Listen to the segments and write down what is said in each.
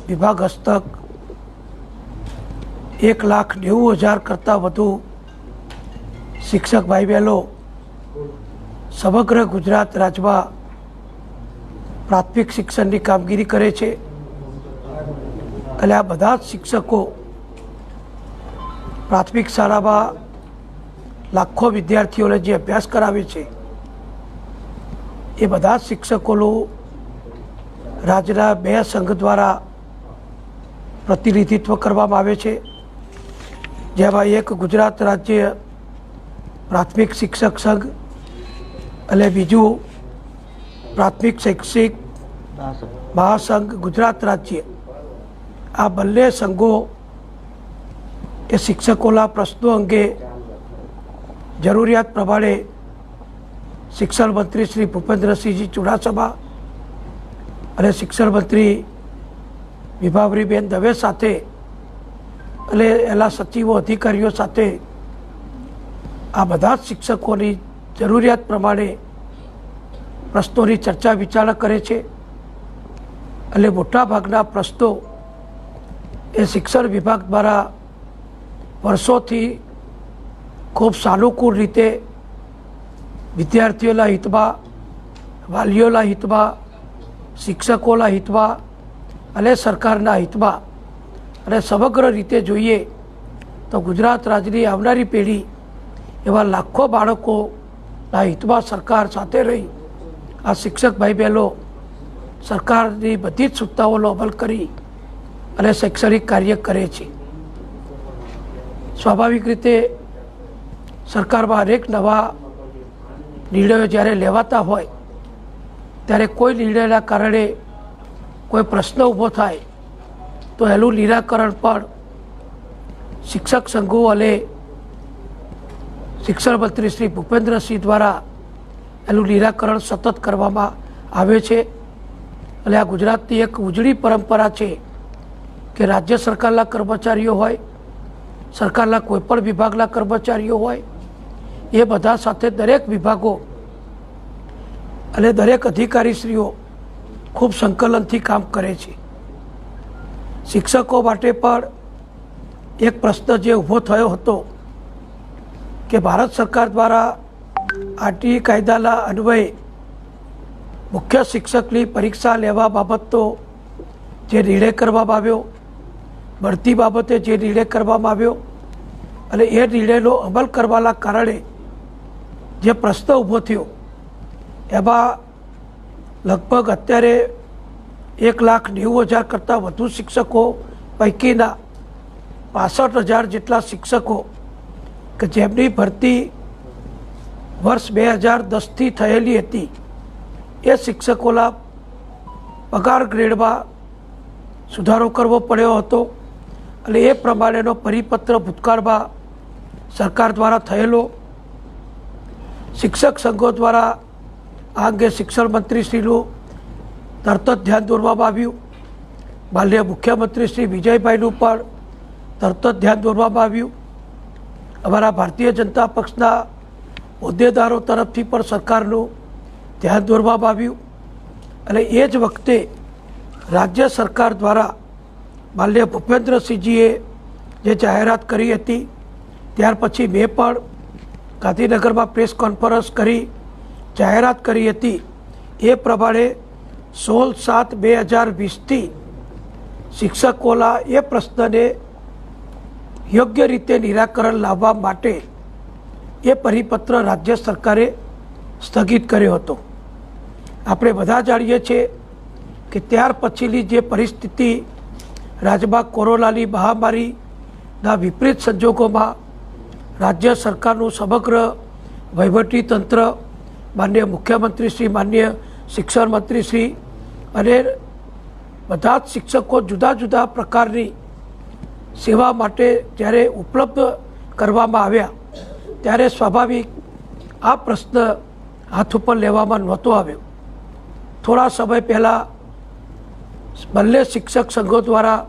વિભાગ હસ્તક 1,90,000 કરતાં વધુ શિક્ષક ભાઈ બહેનો સમગ્ર ગુજરાત રાજ્યમાં પ્રાથમિક શિક્ષણની કામગીરી કરે છે અને આ બધા જ શિક્ષકો પ્રાથમિક શાળામાં લાખો વિદ્યાર્થીઓને જે અભ્યાસ કરાવે છે એ બધા જ શિક્ષકોનું રાજ્યના 2 સંઘ દ્વારા પ્રતિનિધિત્વ કરવામાં આવે છે, જેમાં એક ગુજરાત રાજ્ય પ્રાથમિક શિક્ષક સંઘ અને બીજું પ્રાથમિક શૈક્ષિક મહાસંઘ ગુજરાત રાજ્ય. આ બંને સંઘો એ શિક્ષકોના પ્રશ્નો અંગે જરૂરિયાત પ્રમાણે શિક્ષણ મંત્રી શ્રી ભૂપેન્દ્રસિંહજી ચુડાસમા અને શિક્ષણ મંત્રી વિભાવરીબેન દવે સાથે અને એના સચિવો અધિકારીઓ સાથે આ બધા જ શિક્ષકોની જરૂરિયાત પ્રમાણે પ્રશ્નોની ચર્ચા વિચારણા કરે છે અને મોટાભાગના પ્રશ્નો એ શિક્ષણ વિભાગ દ્વારા વર્ષોથી ખૂબ સાનુકૂળ રીતે વિદ્યાર્થીઓના હિતમાં, વાલીઓના હિતમાં, શિક્ષકોના હિતમાં અને સરકારના હિતમાં અને સમગ્ર રીતે જોઈએ તો ગુજરાત રાજ્યની આવનારી પેઢી એવા લાખો બાળકોના હિતમાં સરકાર સાથે રહી આ શિક્ષક ભાઈ બહેનો સરકારની બધી જ સૂચનાઓનો અમલ કરી અને શૈક્ષણિક કાર્ય કરે છે. સ્વાભાવિક રીતે સરકારમાં અનેક નવા નિર્ણયો જ્યારે લેવાતા હોય ત્યારે કોઈ નિર્ણયના કારણે કોઈ પ્રશ્ન ઊભો થાય તો એનું નિરાકરણ પણ શિક્ષક સંઘો અને શિક્ષણ મંત્રી શ્રી ભૂપેન્દ્રસિંહ દ્વારા એનું નિરાકરણ સતત કરવામાં આવે છે. અને આ ગુજરાતની એક ઉજળી પરંપરા છે કે રાજ્ય સરકારના કર્મચારીઓ હોય, સરકારના કોઈપણ વિભાગના કર્મચારીઓ હોય, એ બધા સાથે દરેક વિભાગો અને દરેક અધિકારીશ્રીઓ ખૂબ સંકલનથી કામ કરે છે. શિક્ષકો માટે પણ એક પ્રશ્ન જે ઊભો થયો હતો કે ભારત સરકાર દ્વારા આરટીઈ કાયદાના અન્વયે મુખ્ય શિક્ષકની પરીક્ષા લેવા બાબતનો જે નિર્ણય કરવામાં આવ્યો, ભરતી બાબતે જે નિર્ણય કરવામાં આવ્યો અને એ નિર્ણયનો અમલ કરવાના કારણે જે પ્રશ્ન ઊભો થયો એમાં લગભગ અત્યારે 1,90,000 કરતાં વધુ શિક્ષકો પૈકીના 65,000 જેટલા શિક્ષકો કે જેમની ભરતી વર્ષ 2010થી થયેલી હતી એ શિક્ષકોના પગાર ગ્રેડમાં સુધારો કરવો પડ્યો હતો અને એ પ્રમાણેનો પરિપત્ર ભૂતકાળમાં સરકાર દ્વારા થયેલો. શિક્ષક સંઘો દ્વારા આ અંગે શિક્ષણ મંત્રીશ્રીનું તરત જ ધ્યાન દોરવામાં આવ્યું. માનનીય મુખ્યમંત્રી શ્રી વિજયભાઈનું પણ તરત જ ધ્યાન દોરવામાં આવ્યું. અમારા ભારતીય જનતા પક્ષના હોદ્દેદારો તરફથી પણ સરકારનું ધ્યાન દોરવામાં આવ્યું અને એ જ વખતે રાજ્ય સરકાર દ્વારા માનનીય ભૂપેન્દ્રસિંહજીએ જે જાહેરાત કરી હતી ત્યાર પછી મેં પણ ગાંધીનગરમાં પ્રેસ કોન્ફરન્સ કરી જાહેરાત કરી હતી. એ પ્રમાણે 16/7/2020થી શિક્ષકોના એ પ્રશ્નને યોગ્ય રીતે નિરાકરણ લાવવા માટે એ પરિપત્ર રાજ્ય સરકારે સ્થગિત કર્યો હતો. આપણે બધા જાણીએ છીએ કે ત્યાર પછીની જે પરિસ્થિતિ રાજ્યમાં કોરોનાની મહામારીના વિપરીત સંજોગોમાં રાજ્ય સરકારનું સમગ્ર વહીવટી તંત્ર, માનનીય મુખ્યમંત્રીશ્રી, માનનીય શિક્ષણ મંત્રીશ્રી અને બધા જ શિક્ષકો જુદા જુદા પ્રકારની સેવા માટે જ્યારે ઉપલબ્ધ કરવામાં આવ્યા ત્યારે સ્વાભાવિક આ પ્રશ્ન હાથ ઉપર લેવામાં નહોતો આવ્યો. થોડા સમય પહેલાં બંને શિક્ષક સંઘો દ્વારા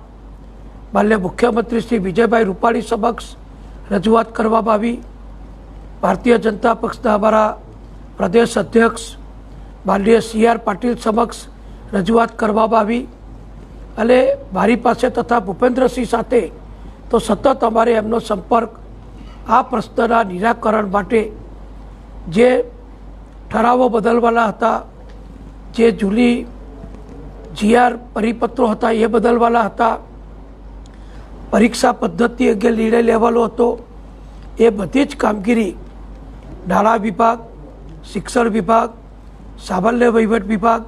માનનીય મુખ્યમંત્રી શ્રી વિજયભાઈ રૂપાણી સમક્ષ રજૂઆત કરવામાં આવી. ભારતીય જનતા પક્ષના અમારા પ્રદેશ અધ્યક્ષ માનનીય CR પાટીલ સમક્ષ રજૂઆત કરવામાં આવી અને મારી પાસે તથા ભૂપેન્દ્રસિંહ સાથે તો સતત અમારે એમનો સંપર્ક આ પ્રશ્નના નિરાકરણ માટે જે ઠરાવો બદલવાના હતા, જે જૂની જીઆર પરિપત્રો હતા એ બદલવાના હતા, પરીક્ષા પદ્ધતિ અંગે નિર્ણય લેવાનો હતો, એ બધી જ કામગીરી નાણાં વિભાગ, શિક્ષણ વિભાગ, સામાન્ય વહીવટ વિભાગ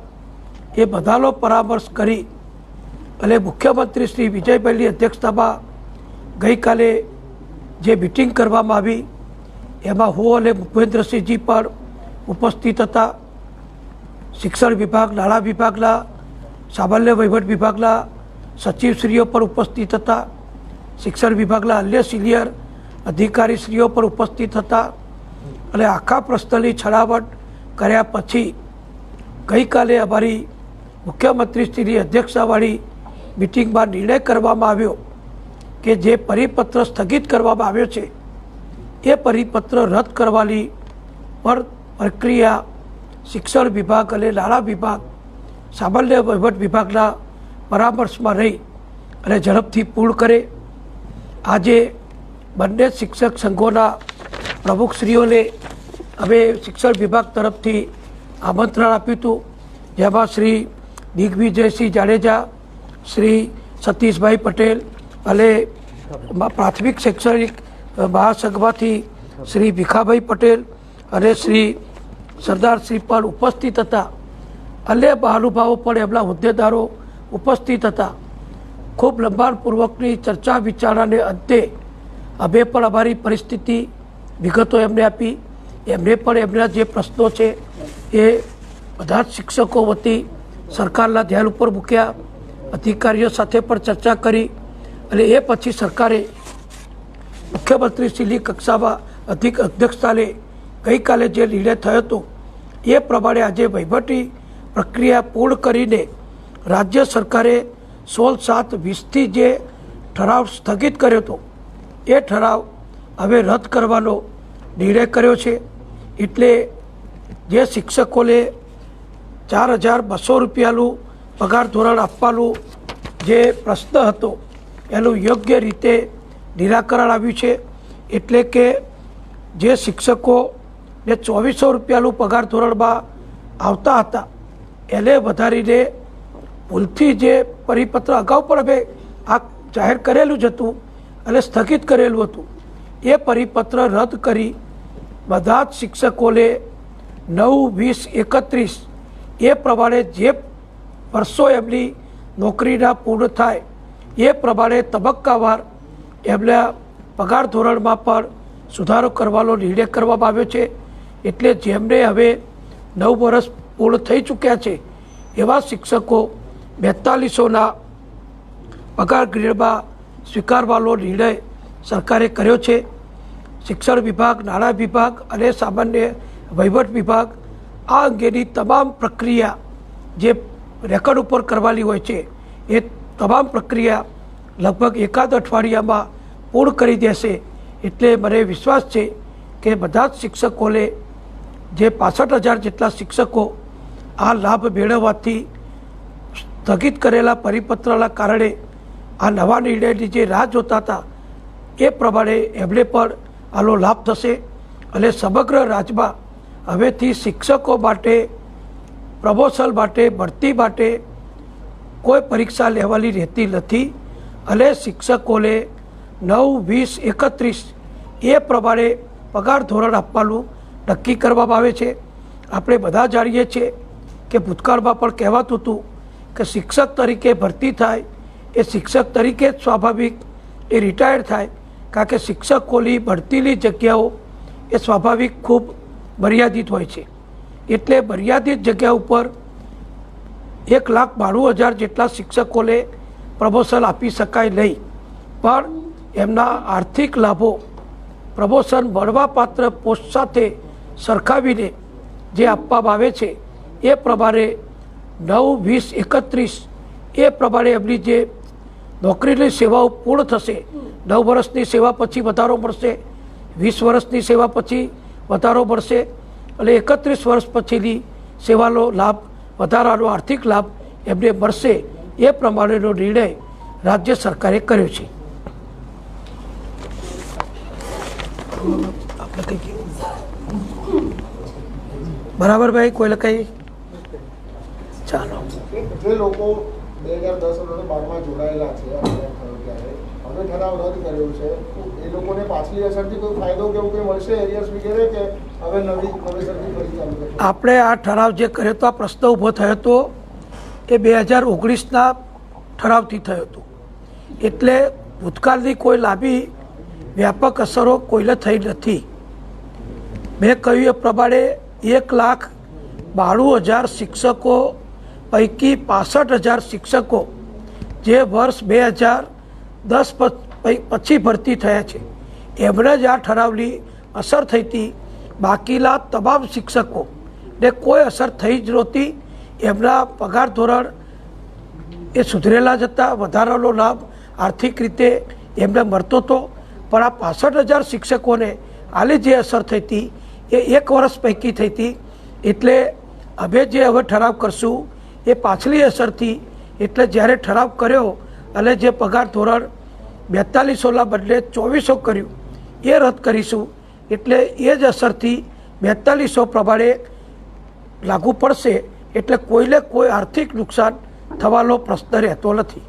એ બધાનો પરામર્શ કરી અને મુખ્યમંત્રી શ્રી વિજયભાઈની અધ્યક્ષતામાં ગઈકાલે જે મિટિંગ કરવામાં આવી એમાં હું અને ભૂપેન્દ્રસિંહજી પણ ઉપસ્થિત હતા. શિક્ષણ વિભાગ, નાણાં વિભાગના, સામાન્ય વહીવટ વિભાગના સચિવશ્રીઓ પણ ઉપસ્થિત હતા. શિક્ષણ વિભાગના અન્ય સિનિયર અધિકારીશ્રીઓ પણ ઉપસ્થિત હતા અને આખા પ્રશ્નની છણાવટ કર્યા પછી ગઈકાલે અમારી મુખ્યમંત્રીશ્રીની અધ્યક્ષતાવાળી મિટિંગમાં નિર્ણય કરવામાં આવ્યો કે જે પરિપત્ર સ્થગિત કરવામાં આવ્યો છે એ પરિપત્ર રદ કરવાની પર પ્રક્રિયા શિક્ષણ વિભાગ અને નાણાં વિભાગ, સામાન્ય વહીવટ વિભાગના પરામર્શમાં રહી અને ઝડપથી પૂર્ણ કરે. આજે બંને શિક્ષક સંઘોના પ્રમુખશ્રીઓને અમે શિક્ષણ વિભાગ તરફથી આમંત્રણ આપ્યું હતું, જેમાં શ્રી દિગ્વિજયસિંહ જાડેજા, શ્રી સતીશભાઈ પટેલ અને પ્રાથમિક શૈક્ષણિક મહાસંઘમાંથી શ્રી ભીખાભાઈ પટેલ અને શ્રી સરદારશ્રી પણ ઉપસ્થિત હતા. અન્ય મહાનુભાવો પણ એમના હોદ્દેદારો ઉપસ્થિત હતા. ખૂબ લંબાણપૂર્વકની ચર્ચા વિચારણાને અંતે અમે પણ અમારી પરિસ્થિતિ વિગતો એમને આપી. એમને પણ એમના જે પ્રશ્નો છે એ બધા જ શિક્ષકો વતી સરકારના ધ્યાન ઉપર મૂક્યા. અધિકારીઓ સાથે પણ ચર્ચા કરી અને એ પછી સરકારે મુખ્યમંત્રીશ્રીની કક્ષામાં અધ્યક્ષસ્થાને ગઈકાલે જે નિર્ણય થયો હતો એ પ્રમાણે આજે વહીવટી પ્રક્રિયા પૂર્ણ કરીને રાજ્ય સરકારે 16/7/20થી જે ઠરાવ સ્થગિત કર્યો હતો એ ઠરાવ હવે રદ કરવાનો નિર્ણય કર્યો છે. એટલે જે શિક્ષકોને 4,200 રૂપિયાનું પગાર ધોરણ આપવાનું જે પ્રશ્ન હતો એનું યોગ્ય રીતે નિરાકરણ આવ્યું છે. એટલે કે જે શિક્ષકોને 2,400 રૂપિયાનું પગાર ધોરણમાં આવતા હતા એને વધારીને ભૂલથી જે પરિપત્ર અગાઉ પણ અમે આ જાહેર કરેલું જ હતું અને સ્થગિત કરેલું હતું એ પરિપત્ર રદ કરી બધા જ શિક્ષકોને 9/20/31 એ પ્રમાણે જે વર્ષો એમની નોકરીના પૂર્ણ થાય એ પ્રમાણે તબક્કાવાર એમના પગાર ધોરણમાં પણ સુધારો કરવાનો નિર્ણય કરવામાં આવ્યો છે. એટલે જેમને હવે 9 વર્ષ પૂર્ણ થઈ ચૂક્યા છે એવા શિક્ષકો 4200ના પગાર ગ્રેડમાં સ્વીકારવાનો નિર્ણય સરકારે કર્યો છે. શિક્ષણ વિભાગ, નાણાં વિભાગ અને સામાન્ય વહીવટ વિભાગ આ અંગેની તમામ પ્રક્રિયા જે રેકોર્ડ ઉપર કરવાની હોય છે એ તમામ પ્રક્રિયા લગભગ એકાદ અઠવાડિયામાં પૂર્ણ કરી દેશે. એટલે મને વિશ્વાસ છે કે બધા જ શિક્ષકોને જે 65,000 જેટલા શિક્ષકો આ લાભ મેળવવાથી સ્થગિત કરેલા પરિપત્રના કારણે આ નવા નિર્ણયની જે રાહ જોતા હતા એ પ્રમાણે એમને પણ આનો લાભ થશે. અને સમગ્ર રાજ્યમાં હવેથી શિક્ષકો માટે પ્રમોશન માટે, ભરતી માટે કોઈ પરીક્ષા લેવાની રહેતી નથી અને શિક્ષકોને 9/20/31 એ પ્રમાણે પગાર ધોરણ આપવાનું નક્કી કરવામાં આવે છે. આપણે બધા જાણીએ છીએ કે ભૂતકાળમાં પણ કહેવાતું હતું કે શિક્ષક તરીકે ભરતી થાય એ શિક્ષક તરીકે જ સ્વાભાવિક એ રિટાયર્ડ થાય, કારણ કે શિક્ષકોની ભરતીની જગ્યાઓ એ સ્વાભાવિક ખૂબ મર્યાદિત હોય છે. એટલે મર્યાદિત જગ્યા ઉપર 1,92,000 જેટલા શિક્ષકોને પ્રમોશન આપી શકાય નહીં, પણ એમના આર્થિક લાભો પ્રમોશન મળવાપાત્ર પોસ્ટ સાથે સરખાવીને જે આપવામાં આવે છે એ પ્રમાણે 9/20/31 એ પ્રમાણે એમની જે નોકરીની સેવાઓ પૂર્ણ થશે. 9 વર્ષની સેવા પછી વધારો મળશે, 20 વર્ષની સેવા પછી વધારો મળશે અને 31 વર્ષ પછીની સેવાનો લાભ, વધારાનો આર્થિક લાભ એમને મળશે. એ પ્રમાણેનો નિર્ણય રાજ્ય સરકારે કર્યો છે. બરાબર ભાઈ, કોઈ કઈ ચાલો. જે લોકો 2010-12માં જોડાયેલા છે હવે ઠરાવ રદ કર્યો છે, એ લોકોને પાછલી અસરથી કોઈ ફાયદો કે એવું કંઈ મળશે એરિયર્સ વગેરે, કે હવે નવેસરથી ફરી ચાલુ કરશે? આપણે આ ઠરાવ જે કર્યો હતો, આ પ્રશ્ન ઊભો થયો હતો એ 2019ના ઠરાવથી થયો હતો. એટલે ભૂતકાળની કોઈ લાંબી વ્યાપક અસરો કોઈને થઈ નથી. મેં કહ્યું એ પ્રમાણે 1,92,000 શિક્ષકો પૈકી 65,000 શિક્ષકો જે વર્ષ 2010 પછી ભરતી થયા છે એમણે જ આ ઠરાવની અસર થઈ હતી. બાકીના તમામ શિક્ષકોને કોઈ અસર થઈ જ નહોતી. એમના પગાર ધોરણ એ સુધરેલા જ હતા, વધારાનો લાભ આર્થિક રીતે એમને મળતો હતો. પણ આ 65,000 શિક્ષકોને હાલે જે અસર થઈ હતી એ 1 વર્ષ પૈકી થઈ હતી. એટલે અમે જે હવે ઠરાવ કરશું એ પાછલી અસરથી, એટલે જ્યારે ઠરાવ કર્યો અને જે પગાર ધોરણ 4200ના બદલે 2400 કર્યું એ રદ કરીશું. એટલે એ જ અસરથી 4200 પ્રમાણે લાગુ પડશે. એટલે કોઈને કોઈ આર્થિક નુકસાન થવાનો પ્રશ્ન રહેતો નથી.